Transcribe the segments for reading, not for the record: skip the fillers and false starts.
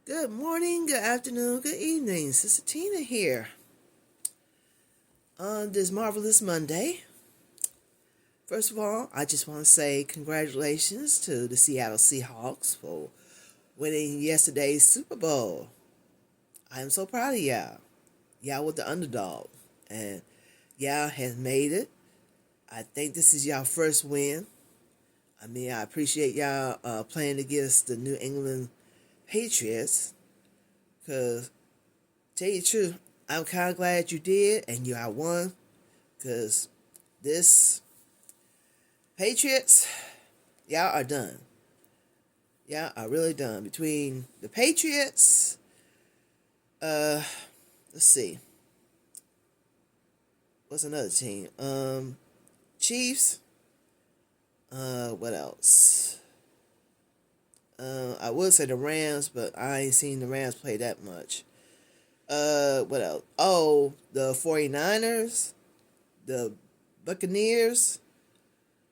Good morning, good afternoon, good evening. Sister Tina here on this marvelous Monday. First of all, I just want to say congratulations to the Seattle Seahawks for winning yesterday's Super Bowl. I am so proud of y'all. Y'all were the underdog, and y'all has made it. I think this is y'all first win. I appreciate y'all playing against the New England Patriots, because tell you the truth, I'm kind of glad you did and you won, because this Patriots, y'all are done. Y'all are really done. Between the Patriots, let's see, what's another team? Chiefs. What else? I would say the Rams, but I ain't seen the Rams play that much. What else? Oh, the 49ers, the Buccaneers,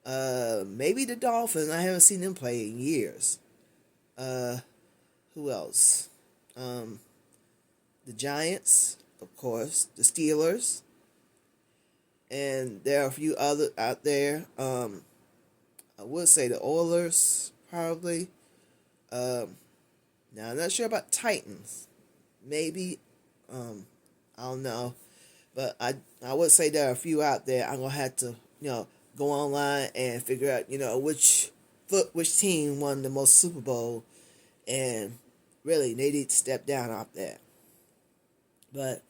maybe the Dolphins. I haven't seen them play in years. Who else? The Giants, of course, the Steelers, and there are a few other out there. I would say the Oilers, probably. Now I'm not sure about Titans. Maybe, I don't know, but I would say there are a few out there. I'm gonna have to go online and figure out which team won the most Super Bowl, and really they need to step down off that. But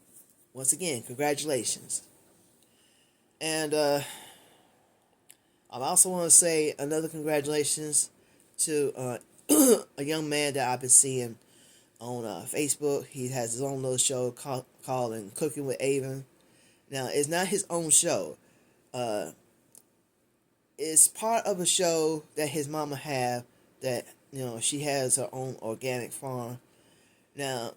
once again, congratulations. And I also want to say another congratulations to a young man that I've been seeing on Facebook. He has his own little show called Cooking with Avon. Now, it's not his own show. It's part of a show that his mama have, that she has her own organic farm. Now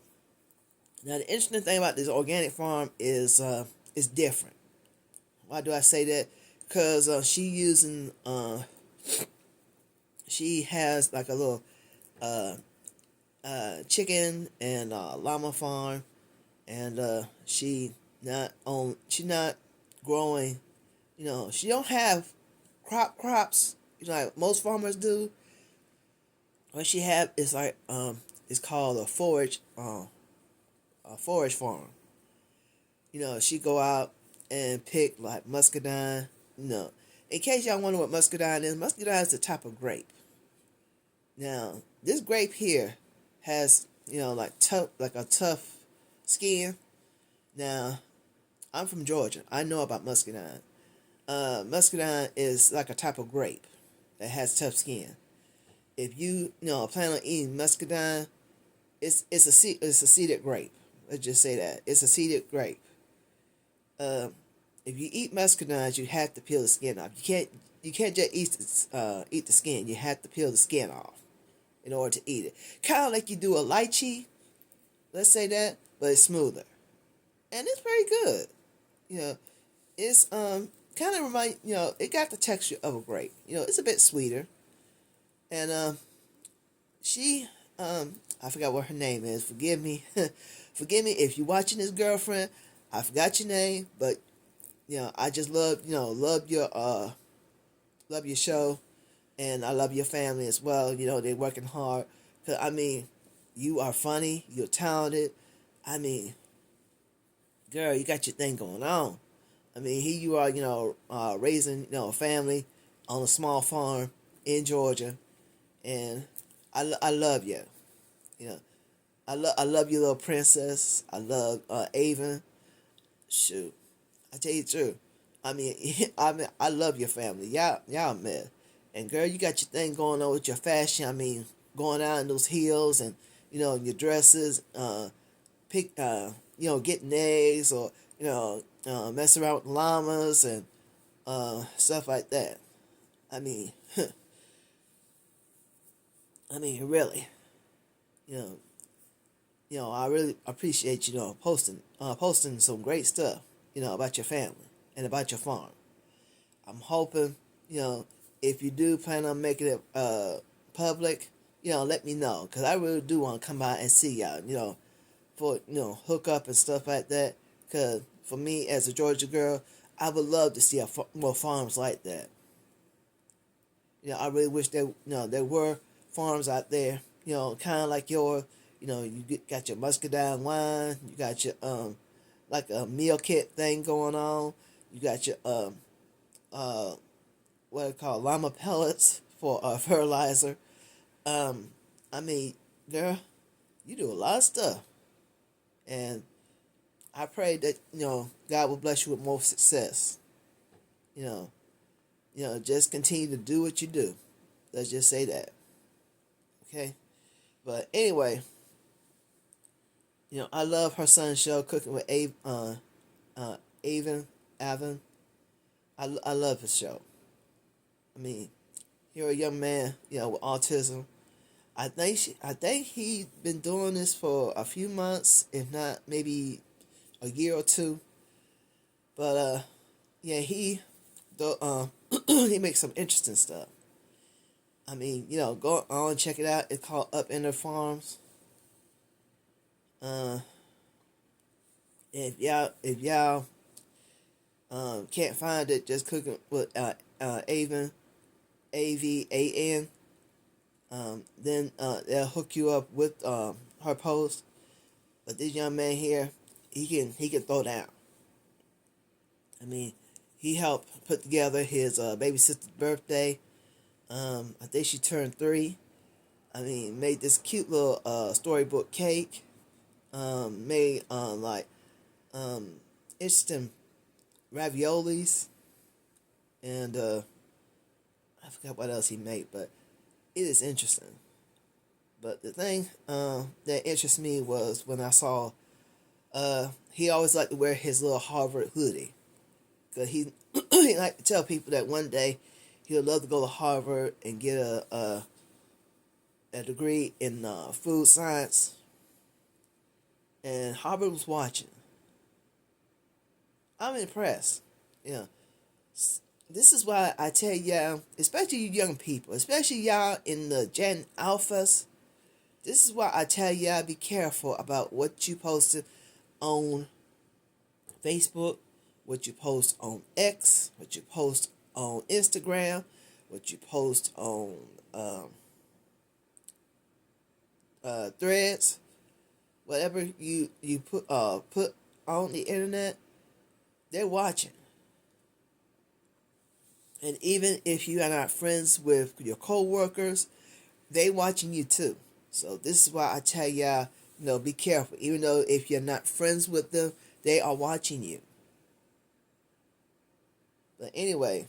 the interesting thing about this organic farm is different. Why do I say that? Because she has like a little chicken and llama farm, and she not growing. She don't have crops. Like most farmers do. What she have is it's called a forage farm. She go out and pick like muscadine. In case y'all wonder what muscadine is the type of grape. Now, this grape here has, like a tough skin. Now, I'm from Georgia. I know about muscadine. Muscadine is like a type of grape that has tough skin. If you plan on eating muscadine, it's a seeded grape. Let's just say that it's a seeded grape. If you eat muscadines, you have to peel the skin off. You can't just eat the skin. You have to peel the skin off in order to eat it. Kind of like you do a lychee, let's say that, but it's smoother, and it's very good. It's kind of it got the texture of a grape. It's a bit sweeter, and she I forgot what her name is. Forgive me, forgive me if you're watching this, girlfriend. I forgot your name, but I just love your show, and I love your family as well. They're working hard. 'Cause, you are funny. You're talented. Girl, you got your thing going on. Here you are, raising a family on a small farm in Georgia, and I love you. I love your little princess. I love Avon. Shoot, I tell you the truth. I love your family. Y'all met. And girl, you got your thing going on with your fashion. Going out in those heels and your dresses. Getting eggs, or messing around with llamas and stuff like that. Really. I really appreciate posting some great stuff about your family and about your farm. I'm hoping if you do plan on making it public, let me know, because I really do want to come out and see y'all, for, hook up and stuff like that. Because for me, as a Georgia girl, I would love to see more farms like that. I really wish there were farms out there, kind of like yours. Got your muscadine wine, you got your like a meal kit thing going on. You got your uh what are called llama pellets for fertilizer. Um, I mean, girl, you do a lot of stuff, and I pray that God will bless you with more success. You know, just continue to do what you do. Let's just say that, okay? But anyway, I love her son's show, Cooking with Avon. Avon. I love his show. I mean, you're a young man, with autism. I think he's been doing this for a few months, if not maybe a year or two. But yeah, he makes some interesting stuff. I mean, go on and check it out. It's called Up in the Farms. Uh, if y'all can't find it, just Cooking with Avon, AVAN. Then they'll hook you up with her post. But this young man here, he can throw down. I mean, he helped put together his baby sister's birthday. I think she turned 3. I mean, made this cute little storybook cake. Made like interesting raviolis, and I forgot what else he made, but it is interesting. But the thing that interests me was when I saw he always liked to wear his little Harvard hoodie, because he liked to tell people that one day he would love to go to Harvard and get a degree in food science, and Harvard was watching. I'm impressed. This is why I tell y'all, especially you young people, especially y'all in the Gen Alphas, this is why I tell y'all be careful about what you post on Facebook, what you post on X, what you post on Instagram, what you post on Threads, whatever you put on the internet, they're watching. And even if you are not friends with your co-workers, they watching you too. So this is why I tell y'all, be careful. Even though if you're not friends with them, they are watching you. But anyway,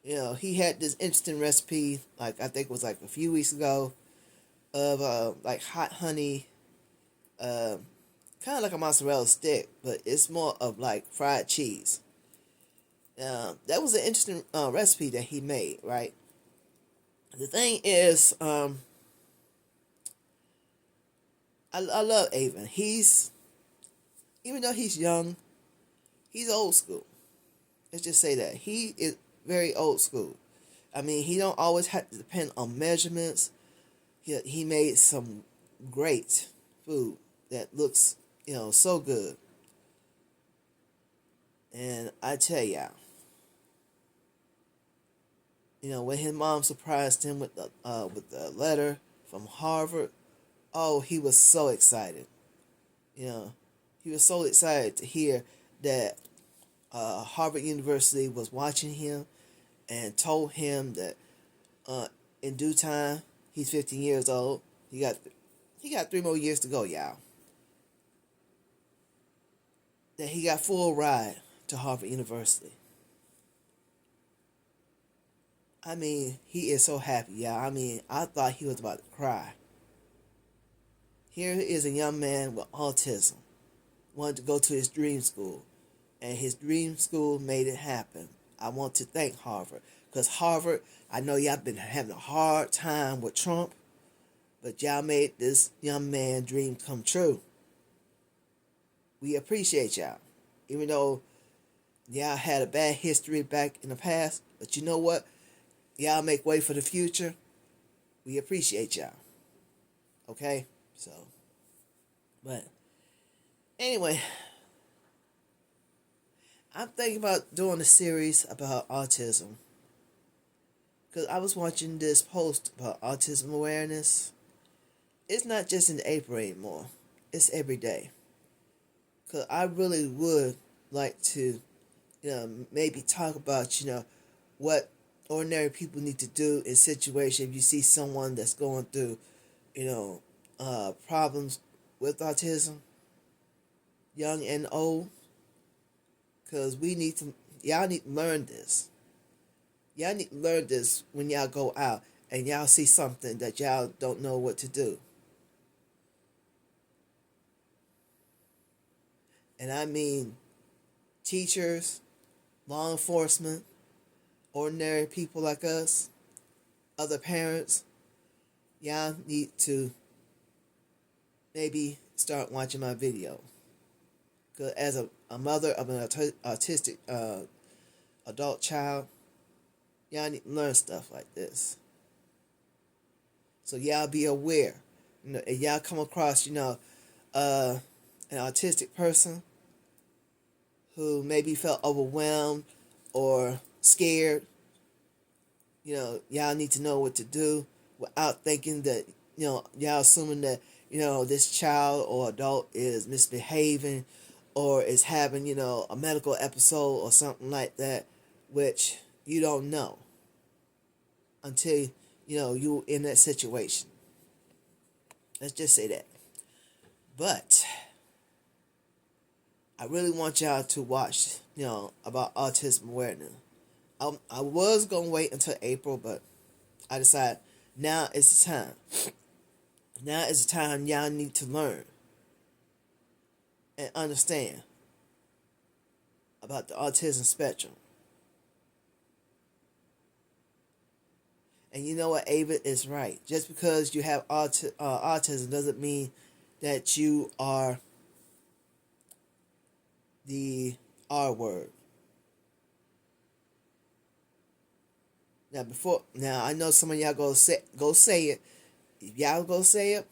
he had this instant recipe, like I think it was like a few weeks ago, of like hot honey, kind of like a mozzarella stick, but it's more of like fried cheese. That was an interesting recipe that he made, right? The thing is, I love Avon. Even though he's young, he's old school. Let's just say that. He is very old school. I mean, he don't always have to depend on measurements. He made some great food that looks, so good. And I tell y'all, when his mom surprised him with the letter from Harvard, oh, he was so excited. He was so excited to hear that Harvard University was watching him and told him that in due time, he's 15 years old. He got 3 more years to go, y'all. That he got full ride to Harvard University. I mean, he is so happy, y'all. I mean, I thought he was about to cry. Here is a young man with autism, wanted to go to his dream school, and his dream school made it happen. I want to thank Harvard, because Harvard, I know y'all been having a hard time with Trump, but y'all made this young man dream come true. We appreciate y'all, even though y'all had a bad history back in the past, but you know what? Y'all make way for the future. we appreciate y'all. Okay? So, but anyway, I'm thinking about doing a series about autism. Because I was watching this post about autism awareness. It's not just in April anymore. It's every day. Because I really would like to, maybe talk about, what ordinary people need to do in situations if you see someone that's going through, problems with autism, young and old. Because y'all need to learn this. Y'all need to learn this when y'all go out and y'all see something that y'all don't know what to do. And I mean teachers, law enforcement, ordinary people like us, other parents, y'all need to maybe start watching my video. Because as a mother of an autistic adult child, y'all need to learn stuff like this. So y'all be aware. If y'all come across, an autistic person who maybe felt overwhelmed or scared, y'all need to know what to do without thinking that, y'all assuming that, this child or adult is misbehaving or is having, a medical episode or something like that, which you don't know until, you're in that situation. Let's just say that. But I really want y'all to watch, about autism awareness. I was going to wait until April, but I decided now is the time. Now is the time y'all need to learn and understand about the autism spectrum. And you know what, Ava is right. Just because you have autism doesn't mean that you are the R word. Now I know some of y'all go say it. If y'all go say it,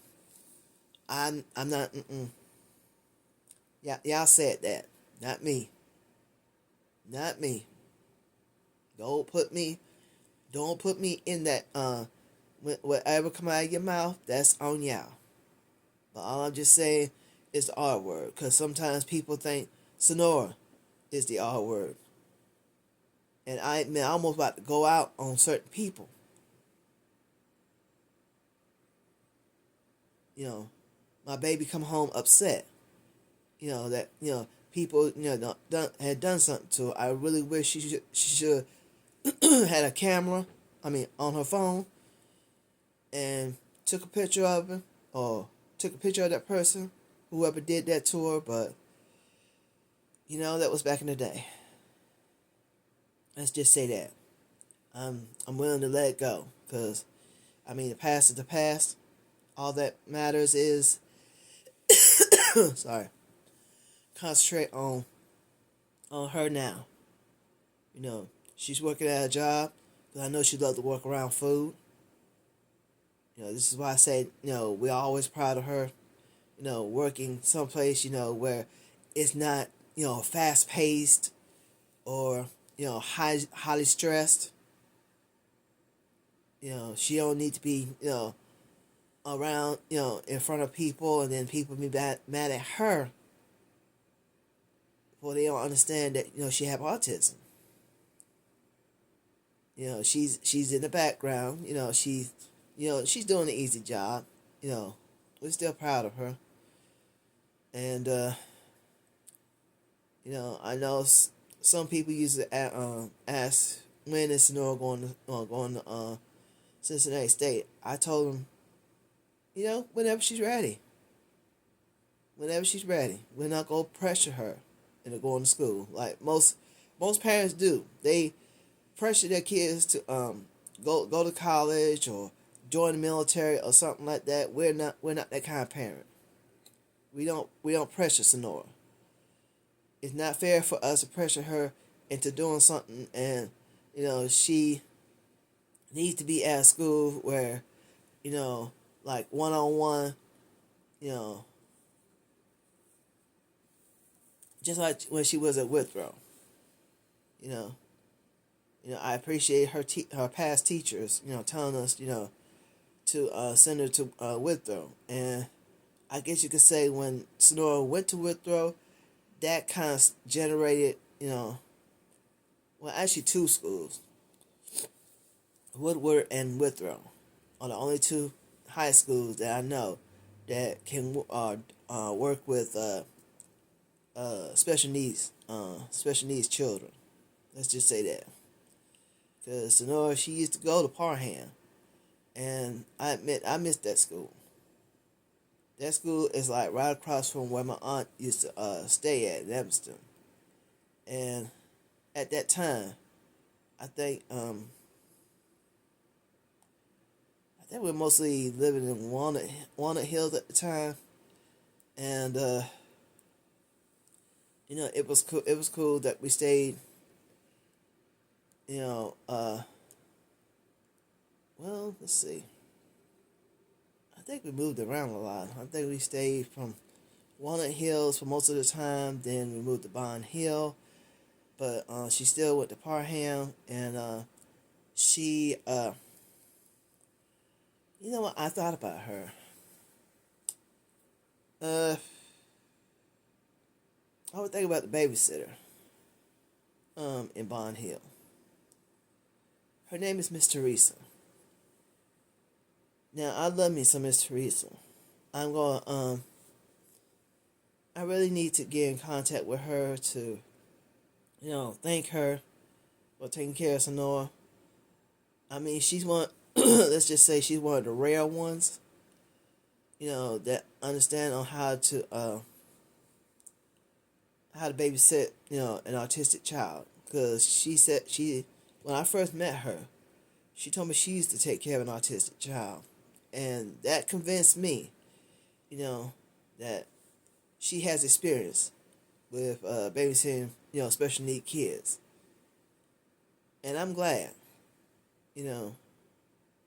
I'm not. Y'all said that, not me. Not me. Don't put me in that. Whatever come out of your mouth, that's on y'all. But all I'm just saying is the R word, because sometimes people think Sonora is the R word. And I'm almost about to go out on certain people. My baby come home upset. That people had done something to her. I really wish she should had a camera. On her phone, and took a picture of him or took a picture of that person, whoever did that to her. But that was back in the day. Let's just say that. I'm willing to let it go, because the past is the past. All that matters is sorry. Concentrate on her now. She's working at a job, because I know she loves to work around food. This is why I say, we're always proud of her, working someplace, where it's not, fast paced or, highly stressed. She don't need to be, around, in front of people, and then people be mad at her. Well, they don't understand that, she have autism. She's in the background, she's doing an easy job. We're still proud of her. And, I know some people used to ask when is Sonora going to Cincinnati State. I told them, whenever she's ready. Whenever she's ready. We're not going to pressure her into going to school. Like most parents do. They pressure their kids to go to college or join the military or something like that. We're not that kind of parent. We don't pressure Sonora. It's not fair for us to pressure her into doing something, and she needs to be at a school where you know, like one on one, you know, just like when she was at Withrow, you know. I appreciate her past teachers, telling us, to send her to Withrow. And I guess you could say when Sonora went to Withrow, that kind of generated, well, actually two schools, Woodward and Withrow, are the only two high schools that I know that can work with special needs children. Let's just say that, because Sonora, she used to go to Parham, and I admit I missed that school. That school is like right across from where my aunt used to stay at in Evanston. And at that time, I think we were mostly living in Walnut Hills at the time, and it was cool. It was cool that we stayed. Well, let's see. I think we moved around a lot. I think we stayed from Walnut Hills for most of the time. Then we moved to Bond Hill, but she still went to Parham, and she, you know what? I thought about her. I would think about the babysitter, in Bond Hill. Her name is Miss Teresa. Now I love me some Miss Teresa. I'm going. I really need to get in contact with her to, thank her for taking care of Sonora. I mean, she's one. Let's just say she's one of the rare ones, that understand on how to babysit, an autistic child. Because she said when I first met her, she told me she used to take care of an autistic child, and that convinced me, that she has experience with babysitting, special need kids. And I'm glad,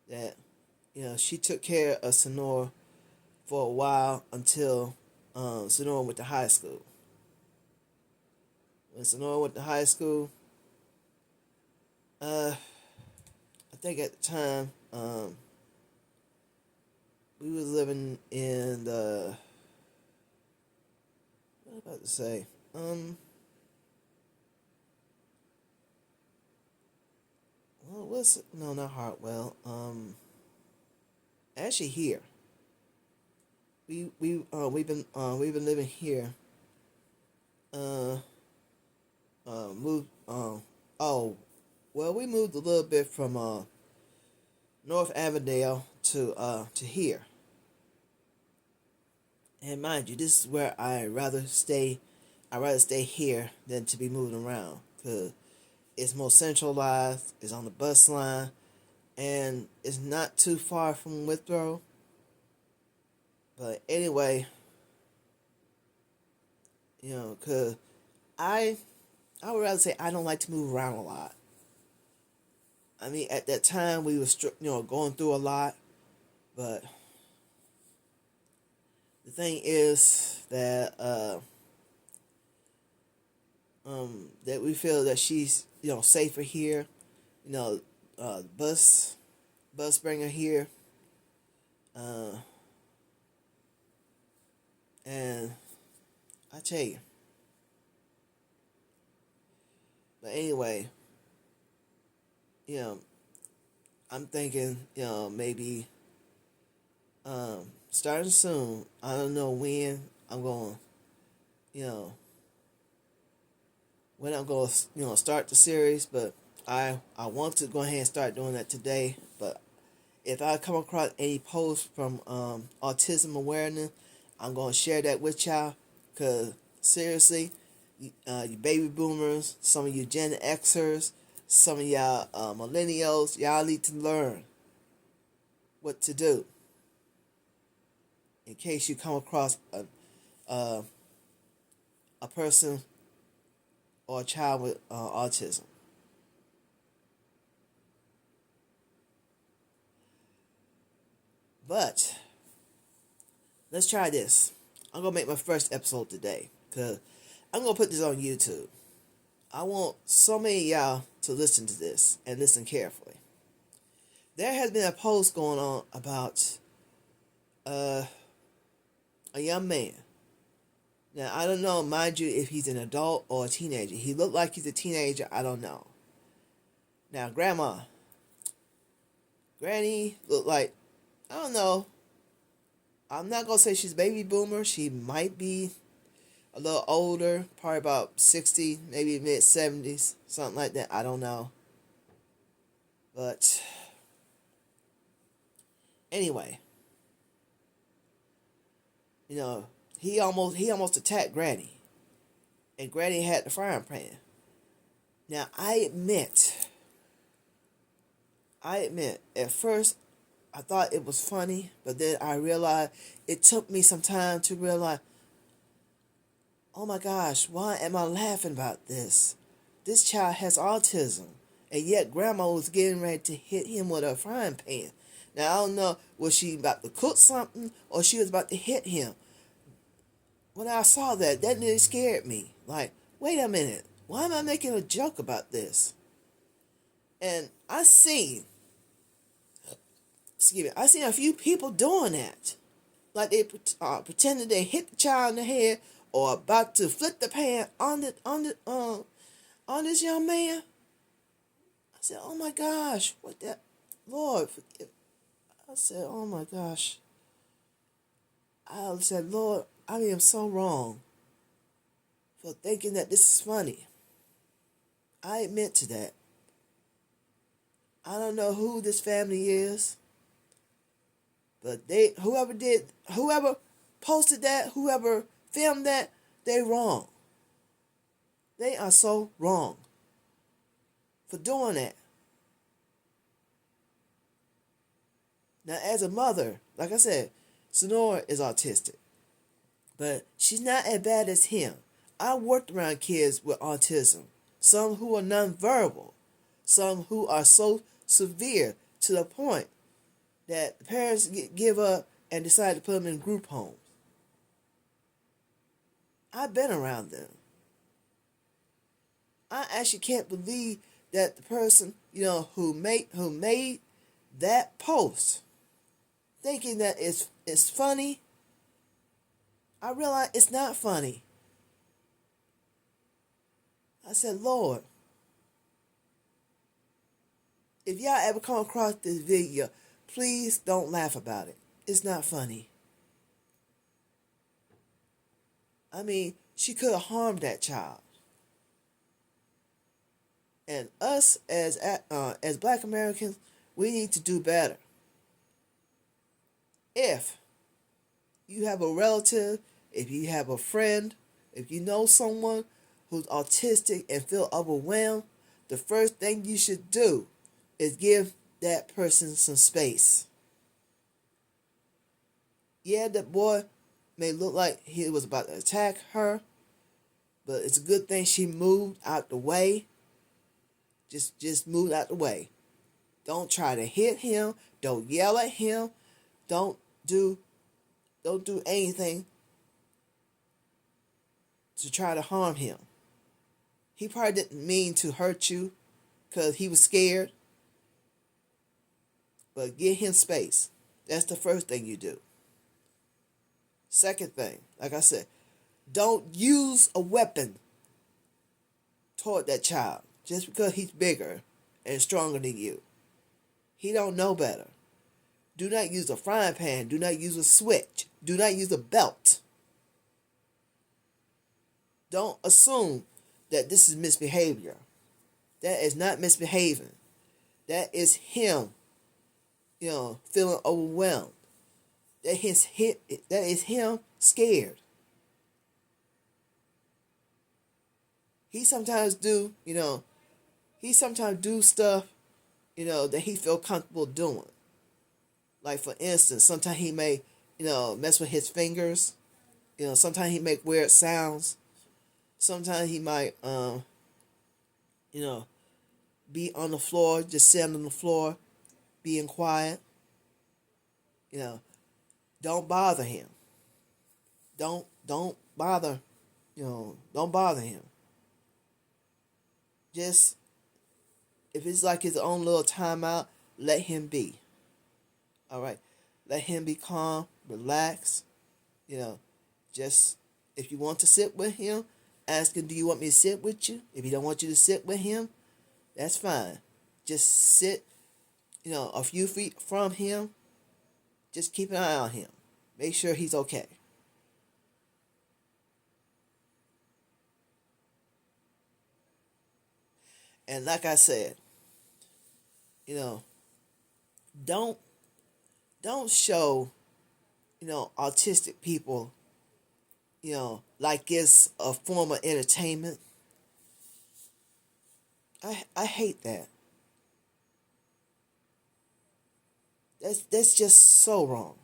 that, she took care of Sonora for a while until Sonora went to high school. When Sonora went to high school, I think at the time, we was living in the, what was I about to say? Well, what's, no, not Hartwell. Actually here. We've been living here. Moved. Oh, well, we moved a little bit from North Avondale to here. And mind you, this is where I rather stay. I'd rather stay here than to be moving around, because it's more centralized. It's on the bus line, and it's not too far from Withrow. But anyway, because I I would rather say I don't like to move around a lot. I mean, at that time we was going through a lot, but the thing is that that we feel that she's safer here. You know, bus bring her here, uh, and I tell you. But anyway, you know, I'm thinking, maybe starting soon. I don't know when I'm going, you know, when I'm going to, start the series, but I want to go ahead and start doing that today. But if I come across any posts from autism awareness, I'm going to share that with y'all, because seriously, you baby boomers, some of you Gen Xers, some of y'all millennials, y'all need to learn what to do in case you come across a person or a child with autism. But let's try this. I'm gonna make my first episode today because I'm gonna put this on YouTube. I want so many of y'all to listen to this and listen carefully. There has been a post going on about a young man. Now I don't know, mind you, if he's an adult or a teenager. He looked like he's a teenager. I don't know. Now Granny looked like, I don't know. I'm not gonna say she's baby boomer. She might be a little older, probably about 60, maybe mid 70s, something like that. I don't know. But anyway, he almost attacked Granny, and Granny had the frying pan. Now I admit, at first I thought it was funny, but then I realized it took me some time to realize, oh my gosh, why am I laughing about this? This child has autism, and yet Grandma was getting ready to hit him with a frying pan. Now I don't know, was she about to cook something or she was about to hit him? When I saw that really scared me. Like, wait a minute, why am I making a joke about this? And I seen a few people doing that. Like they pretended they hit the child in the head or about to flip the pan on this young man. I said, oh my gosh, what that, Lord, forgive. I said, oh my gosh. I said, Lord, I am so wrong for thinking that this is funny. I admit to that. I don't know who this family is, but whoever posted that, whoever filmed that, they wrong. They are so wrong for doing that. Now, as a mother, like I said, Sonora is autistic, but she's not as bad as him. I worked around kids with autism, some who are nonverbal, some who are so severe to the point that the parents give up and decide to put them in group homes. I've been around them. I actually can't believe that the person, who made that post, thinking that it's funny. I realize it's not funny. I said, Lord, if y'all ever come across this video, please don't laugh about it. It's not funny. I mean, she could have harmed that child. And us as Black Americans, we need to do better. If you have a relative, if you have a friend, if you know someone who's autistic and feel overwhelmed, the first thing you should do is give that person some space. Yeah, that boy may look like he was about to attack her, but it's a good thing she moved out the way. Just move out the way. Don't try to hit him. Don't yell at him. Don't do anything to try to harm him. He probably didn't mean to hurt you because he was scared. But give him space. That's the first thing you do. Second thing, like I said, don't use a weapon toward that child just because he's bigger and stronger than you. He don't know better. Do not use a frying pan. Do not use a switch. Do not use a belt. Don't assume that this is misbehavior. That is not misbehaving. That is him, feeling overwhelmed. That is him scared. He sometimes do stuff, that he feel comfortable doing. Like for instance, sometimes he may, mess with his fingers. Sometimes he make weird sounds. Sometimes he might, be on the floor, just sitting on the floor, being quiet. You know, don't bother him. Don't bother. Don't bother him. Just if it's like his own little timeout, let him be. All right, let him be calm, relax. You know, just if you want to sit with him, ask him, do you want me to sit with you? If he don't want you to sit with him, that's fine. Just sit, a few feet from him. Just keep an eye on him. Make sure he's okay. And like I said, you know, don't show, autistic people, like it's a form of entertainment. I hate that. That's just so wrong.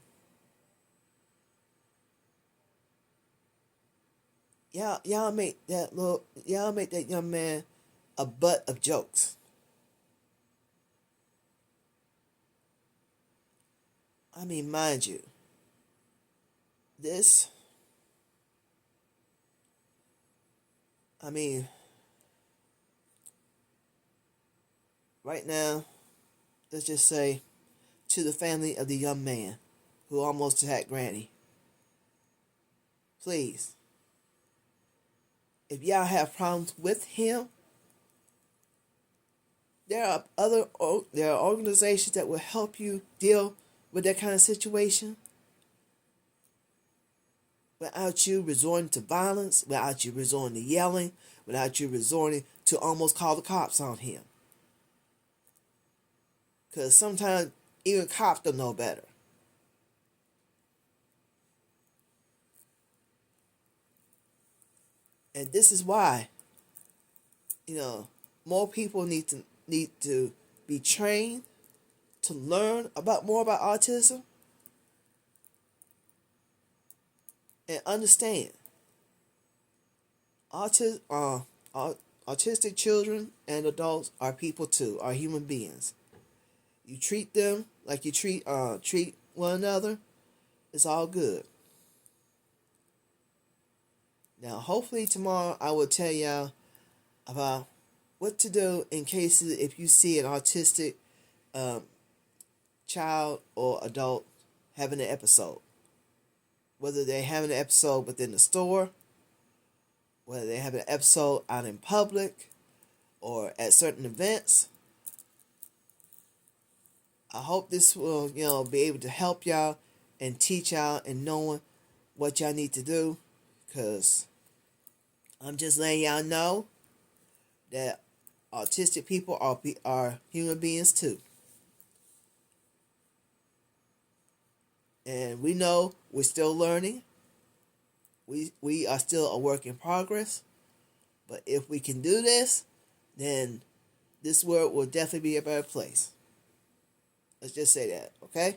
Y'all make that young man a butt of jokes. I mean, mind you, this, I mean, right now, let's just say to the family of the young man who almost attacked Granny, please, if y'all have problems with him, there are organizations that will help you deal with that kind of situation without you resorting to violence, without you resorting to yelling, without you resorting to almost call the cops on him. Because sometimes even cops don't know better. And this is why, more people need to be trained to learn more about autism and understand autistic children and adults are people too, are human beings. You treat them like you treat one another, it's all good. Now, hopefully tomorrow I will tell y'all about what to do in cases if you see an autistic child or adult having an episode. Whether they're having an episode within the store, whether they have an episode out in public, or at certain events. I hope this will, be able to help y'all and teach y'all and knowing what y'all need to do. Because I'm just letting y'all know that autistic people are human beings too. And we know we're still learning. We are still a work in progress. But if we can do this, then this world will definitely be a better place. Let's just say that, okay?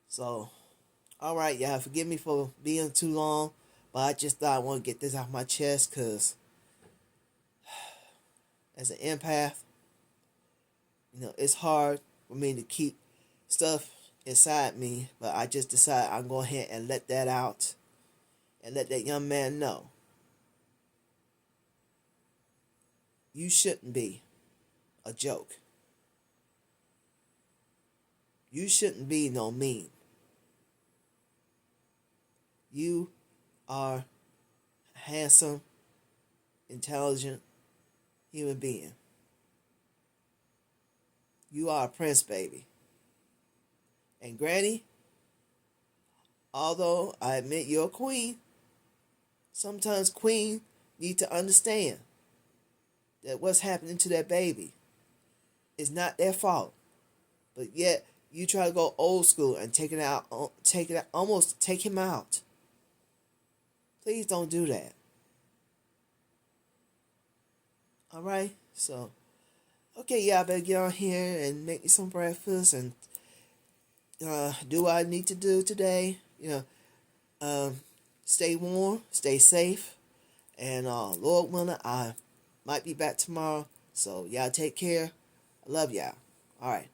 So, all right, y'all. Forgive me for being too long. But I just thought I want to get this off my chest because as an empath, it's hard for me to keep stuff inside me. But I just decided I'm going ahead and let that out and let that young man know. You shouldn't be a joke. You shouldn't be no mean. You are a handsome, intelligent human being. You are a prince, baby. And Granny, although I admit you're a queen, sometimes queen need to understand that what's happening to that baby is not their fault. But yet you try to go old school and almost take him out. Please don't do that. All right? So, okay, yeah, I better get on here and make me some breakfast and do what I need to do today. Stay warm, stay safe, and Lord willing, I might be back tomorrow. So, y'all take care. I love y'all. All right.